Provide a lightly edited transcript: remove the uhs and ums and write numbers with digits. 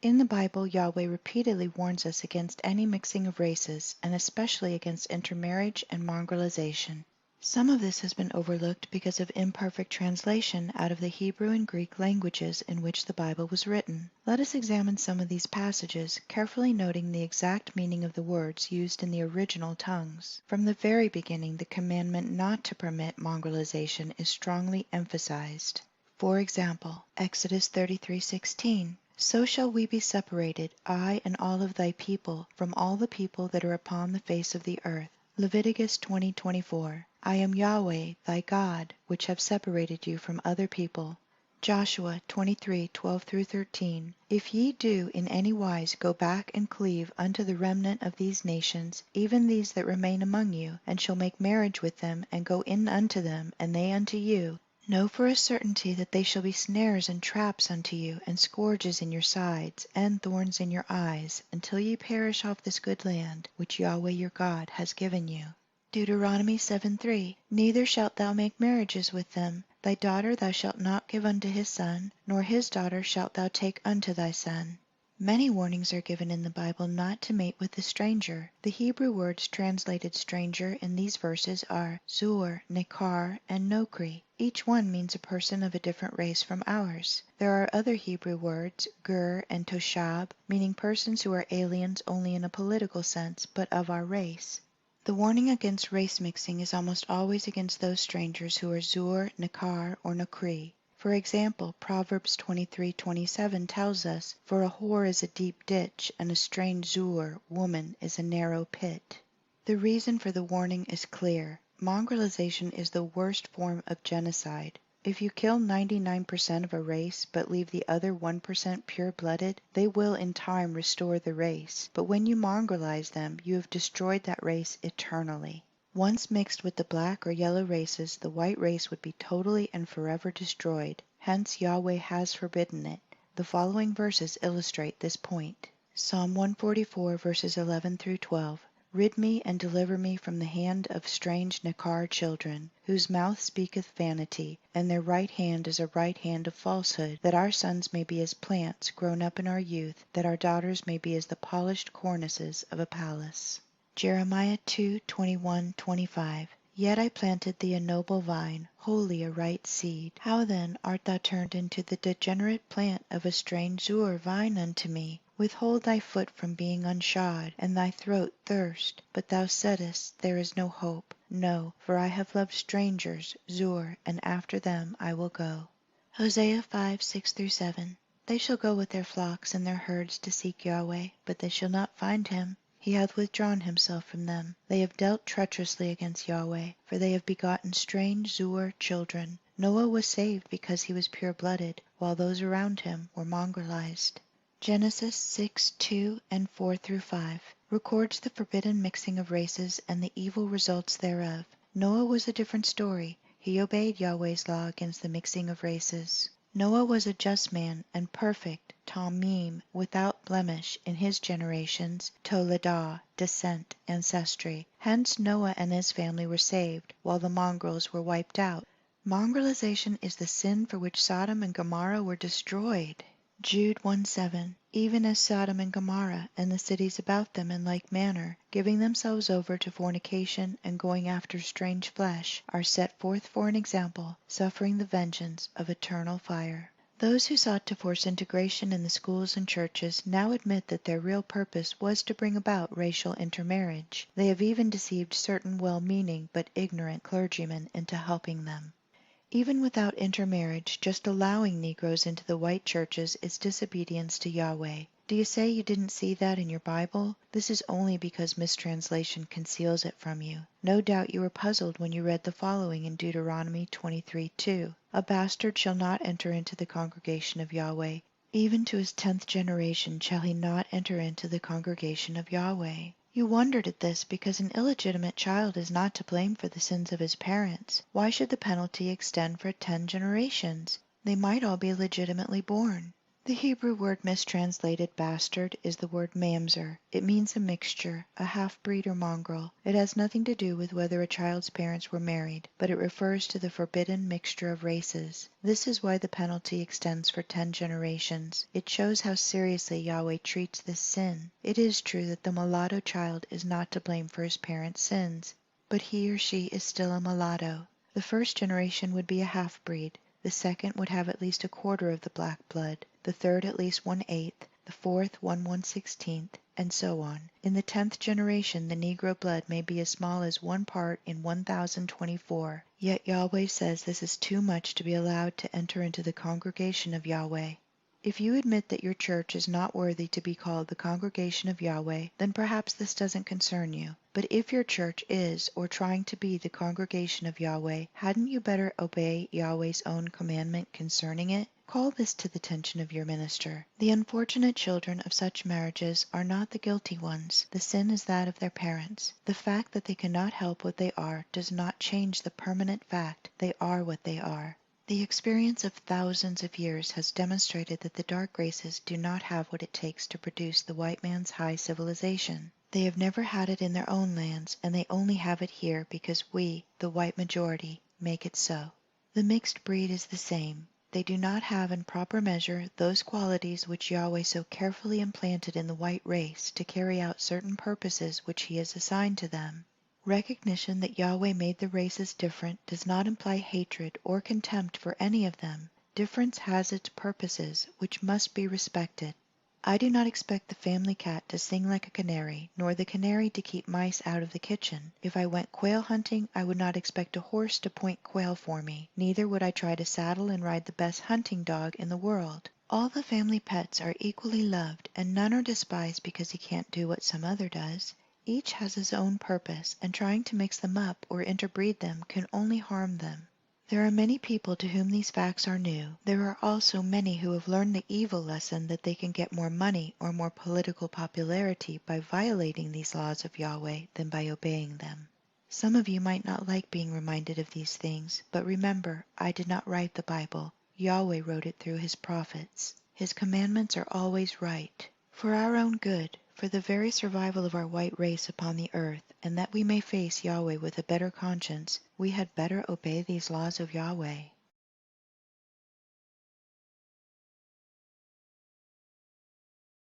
In the Bible, Yahweh repeatedly warns us against any mixing of races, and especially against intermarriage and mongrelization. Some of this has been overlooked because of imperfect translation out of the Hebrew and Greek languages in which the Bible was written. Let us examine some of these passages, carefully noting the exact meaning of the words used in the original tongues. From the very beginning, the commandment not to permit mongrelization is strongly emphasized. For example, Exodus 33:16. So shall we be separated, I and all of thy people, from all the people that are upon the face of the earth. Leviticus 20:24. I am Yahweh, thy God, which have separated you from other people. Joshua 23:12-13. If ye do in any wise go back and cleave unto the remnant of these nations, even these that remain among you, and shall make marriage with them, and go in unto them, and they unto you, know for a certainty that they shall be snares and traps unto you, and scourges in your sides, and thorns in your eyes, until ye perish off this good land, which Yahweh your God has given you. Deuteronomy 7:3. Neither shalt thou make marriages with them. Thy daughter thou shalt not give unto his son, nor his daughter shalt thou take unto thy son. Many warnings are given in the Bible not to mate with the stranger. The Hebrew words translated stranger in these verses are zur, nekar, and nokri. Each one means a person of a different race from ours. There are other Hebrew words, gur and toshab, meaning persons who are aliens only in a political sense, but of our race. The warning against race mixing is almost always against those strangers who are zur, nekar, or nokri. For example, Proverbs 23:27 tells us, For a whore is a deep ditch, and a strange zur, woman, is a narrow pit. The reason for the warning is clear. Mongrelization is the worst form of genocide. If you kill 99% of a race but leave the other 1% pure-blooded, they will in time restore the race. But when you mongrelize them, you have destroyed that race eternally. Once mixed with the black or yellow races, the white race would be totally and forever destroyed. Hence Yahweh has forbidden it. The following verses illustrate this point. Psalm 144, verses 11-12. Rid me and deliver me from the hand of strange Nekar children, whose mouth speaketh vanity, and their right hand is a right hand of falsehood, that our sons may be as plants grown up in our youth, that our daughters may be as the polished cornices of a palace. Jeremiah 2:21-25. Yet I planted thee a noble vine, wholly a right seed. How then art thou turned into the degenerate plant of a strange zur vine unto me? Withhold thy foot from being unshod, and thy throat thirst. But thou saidst, There is no hope. No, for I have loved strangers, zur, and after them I will go. Hosea 5:6-7. They shall go with their flocks and their herds to seek Yahweh, but they shall not find him. He hath withdrawn himself from them. They have dealt treacherously against Yahweh, for they have begotten strange zur children. Noah was saved because he was pure-blooded, while those around him were mongrelized. Genesis 6:2-4-5 records the forbidden mixing of races and the evil results thereof. Noah was a different story. He obeyed Yahweh's law against the mixing of races. Noah was a just man and perfect, tamim, without blemish, in his generations, toledah, descent, ancestry. Hence Noah and his family were saved, while the mongrels were wiped out. Mongrelization is the sin for which Sodom and Gomorrah were destroyed. Jude 1:7. Even as Sodom and Gomorrah and the cities about them in like manner, giving themselves over to fornication and going after strange flesh, are set forth for an example, suffering the vengeance of eternal fire. Those who sought to force integration in the schools and churches now admit that their real purpose was to bring about racial intermarriage. They have even deceived certain well-meaning but ignorant clergymen into helping them. Even without intermarriage, just allowing Negroes into the white churches is disobedience to Yahweh. Do you say you didn't see that in your Bible? This is only because mistranslation conceals it from you. No doubt you were puzzled when you read the following in Deuteronomy 23:2. A bastard shall not enter into the congregation of Yahweh. Even to his 10th generation shall he not enter into the congregation of Yahweh. You wondered at this because an illegitimate child is not to blame for the sins of his parents. Why should the penalty extend for 10 generations? They might all be legitimately born. The Hebrew word mistranslated bastard is the word mamzer. It means a mixture, a half-breed or mongrel. It has nothing to do with whether a child's parents were married, but it refers to the forbidden mixture of races. This is why the penalty extends for 10 generations. It shows how seriously Yahweh treats this sin. It is true that the mulatto child is not to blame for his parents' sins, but he or she is still a mulatto. The first generation would be a half-breed. The second would have at least a quarter of the black blood, the third at least 1/8, the fourth 1/116, and so on. In the 10th generation the Negro blood may be as small as 1 part in 1,024. Yet Yahweh says this is too much to be allowed to enter into the congregation of Yahweh. If you admit that your church is not worthy to be called the congregation of Yahweh, then perhaps this doesn't concern you. But if your church is, or trying to be, the congregation of Yahweh, hadn't you better obey Yahweh's own commandment concerning it? Call this to the attention of your minister. The unfortunate children of such marriages are not the guilty ones. The sin is that of their parents. The fact that they cannot help what they are does not change the permanent fact they are what they are. The experience of thousands of years has demonstrated that the dark races do not have what it takes to produce the white man's high civilization. They have never had it in their own lands, and they only have it here because we, the white majority, make it so. The mixed breed is the same. They do not have in proper measure those qualities which Yahweh so carefully implanted in the white race to carry out certain purposes which he has assigned to them. Recognition that Yahweh made the races different does not imply hatred or contempt for any of them. Difference has its purposes, which must be respected. I do not expect the family cat to sing like a canary, nor the canary to keep mice out of the kitchen. If I went quail hunting, I would not expect a horse to point quail for me. Neither would I try to saddle and ride the best hunting dog in the world. All the family pets are equally loved, and none are despised because he can't do what some other does. Each has his own purpose, and trying to mix them up or interbreed them can only harm them. There are many people to whom these facts are new. There are also many who have learned the evil lesson that they can get more money or more political popularity by violating these laws of Yahweh than by obeying them. Some of you might not like being reminded of these things, but remember, I did not write the Bible. Yahweh wrote it through his prophets. His commandments are always right. For our own good, for the very survival of our white race upon the earth, and that we may face Yahweh with a better conscience, we had better obey these laws of Yahweh.